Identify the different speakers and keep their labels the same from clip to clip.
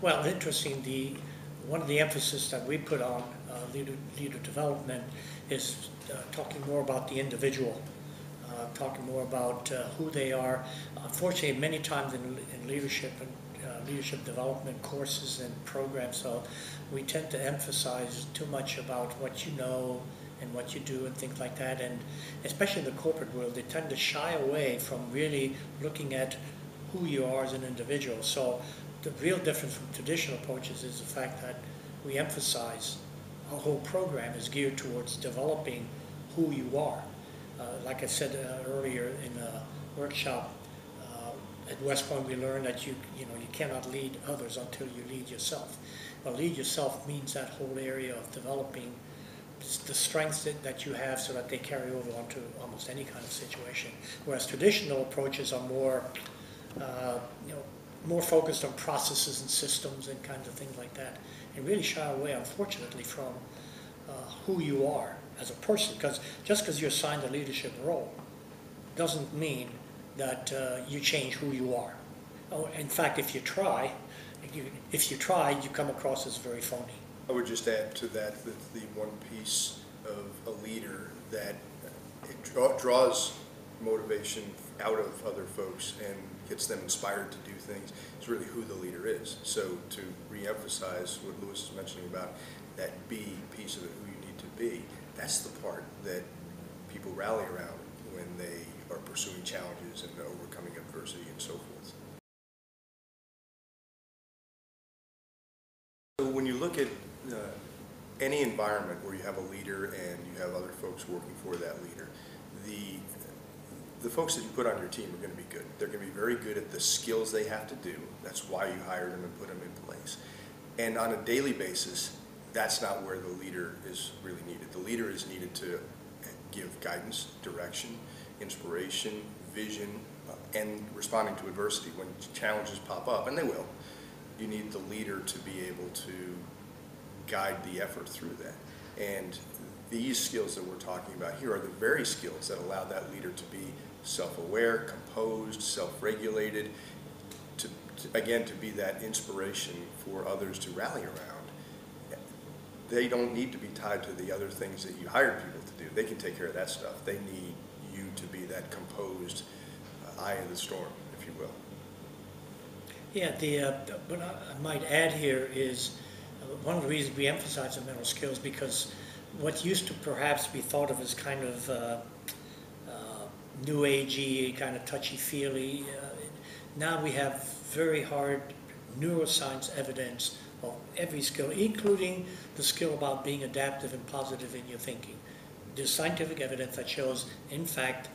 Speaker 1: Well, interesting. One of the emphasis that we put on leader development is talking more about the individual, talking more about who they are. Unfortunately, many times in leadership and leadership development courses and programs, so we tend to emphasize too much about what you know and what you do and things like that. And especially in the corporate world, they tend to shy away from really looking at who you are as an individual. So the real difference from traditional approaches is the fact that we emphasize our whole program is geared towards developing who you are. Like I said earlier in a workshop, at West Point we learned that you cannot lead others until you lead yourself. Well, lead yourself means that whole area of developing the strengths that you have so that they carry over onto almost any kind of situation. Whereas traditional approaches are more more focused on processes and systems and kinds of things like that, and really shy away, unfortunately, from who you are as a person. Because just because you're assigned a leadership role doesn't mean that you change who you are. Oh, in fact, if you try, you come across as very phony.
Speaker 2: I would just add to that the one piece of a leader that it draws motivation out of other folks and gets them inspired to do things is really who the leader is. So to re-emphasize what Louis is mentioning about that be piece of it, who you need to be, that's the part that people rally around when they are pursuing challenges and overcoming adversity and so forth. So when you look at any environment where you have a leader and you have other folks working for that leader, the folks that you put on your team are going to be good. They're going to be very good at the skills they have to do. That's why you hired them and put them in place. And on a daily basis, that's not where the leader is really needed. The leader is needed to give guidance, direction, inspiration, vision, and responding to adversity. When challenges pop up, and they will, you need the leader to be able to guide the effort through that. And these skills that we're talking about here are the very skills that allow that leader to be self-aware, composed, self-regulated, again, to be that inspiration for others to rally around. They don't need to be tied to the other things that you hired people to do. They can take care of that stuff. They need you to be that composed eye of the storm, if you will.
Speaker 1: Yeah, what I might add here is one of the reasons we emphasize the mental skills, because what used to perhaps be thought of as kind of new agey, kind of touchy-feely, now we have very hard neuroscience evidence of every skill, including the skill about being adaptive and positive in your thinking. There's scientific evidence that shows, in fact,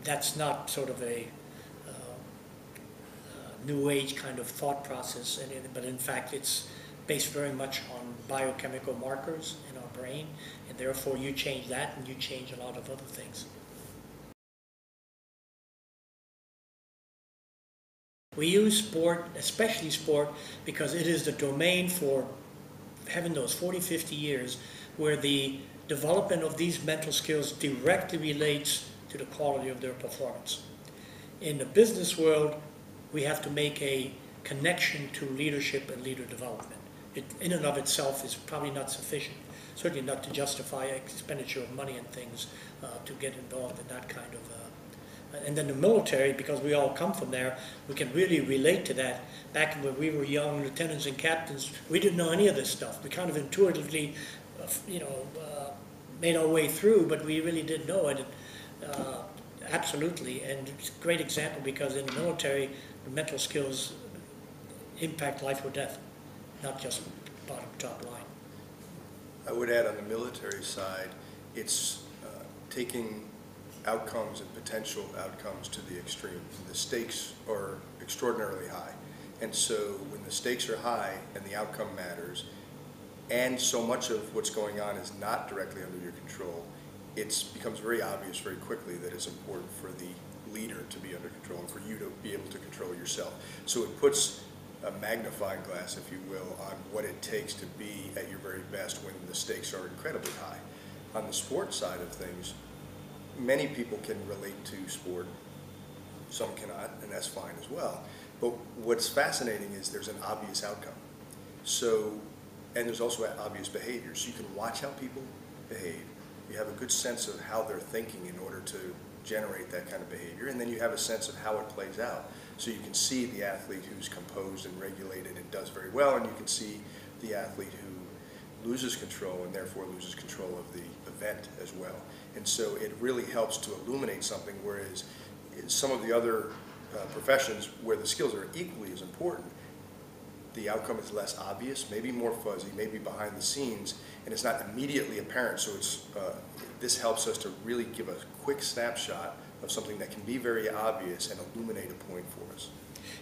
Speaker 1: that's not sort of a new age kind of thought process, but in fact it's based very much on biochemical markers in our brain, and therefore you change that and you change a lot of other things. We use sport, especially sport, because it is the domain for, heaven knows, 40, 50 years, where the development of these mental skills directly relates to the quality of their performance. In the business world, we have to make a connection to leadership and leader development. It, in and of itself, is probably not sufficient, certainly not to justify expenditure of money and things to get involved in that kind of and then the military, because we all come from there, we can really relate to that. Back when we were young lieutenants and captains, we didn't know any of this stuff. We kind of intuitively, made our way through, but we really didn't know it. Absolutely, and it's a great example because in the military, the mental skills impact life or death, not just bottom top line.
Speaker 2: I would add on the military side, it's taking outcomes and potential outcomes to the extreme. The stakes are extraordinarily high, and so when the stakes are high and the outcome matters, and so much of what's going on is not directly under your control, it becomes very obvious very quickly that it's important for the leader to be under control and for you to be able to control yourself. So it puts a magnifying glass, if you will, on what it takes to be at your very best when the stakes are incredibly high. On the sports side of things, many people can relate to sport, some cannot, and that's fine as well. But what's fascinating is there's an obvious outcome. So, and there's also obvious behavior. So you can watch how people behave. You have a good sense of how they're thinking in order to generate that kind of behavior, and then you have a sense of how it plays out. So you can see the athlete who's composed and regulated and does very well, and you can see the athlete who loses control and therefore loses control of the event as well. And so it really helps to illuminate something, whereas in some of the other professions where the skills are equally as important, the outcome is less obvious, maybe more fuzzy, maybe behind the scenes, and it's not immediately apparent. So this helps us to really give a quick snapshot of something that can be very obvious and illuminate a point for us.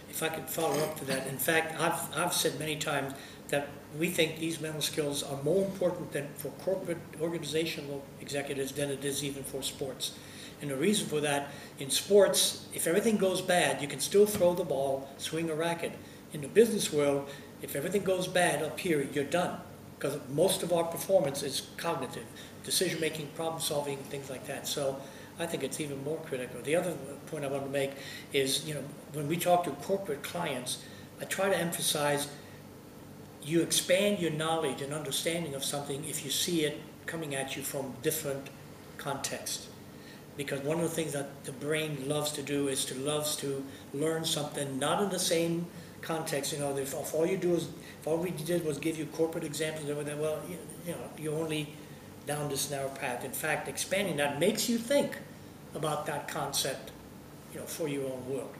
Speaker 1: If I could follow up to that, in fact, I've said many times that we think these mental skills are more important than for corporate organizational executives than it is even for sports. And the reason for that, in sports, if everything goes bad, you can still throw the ball, swing a racket. In the business world, if everything goes bad up here, you're done. Because most of our performance is cognitive, decision-making, problem-solving, things like that. So I think it's even more critical. The other point I want to make is, when we talk to corporate clients, I try to emphasize you expand your knowledge and understanding of something if you see it coming at you from different contexts. Because one of the things that the brain loves to do is loves to learn something not in the same context. If all you do is, if all we did was give you corporate examples of that, well, you're only down this narrow path. In fact, expanding that makes you think about that concept, for your own world.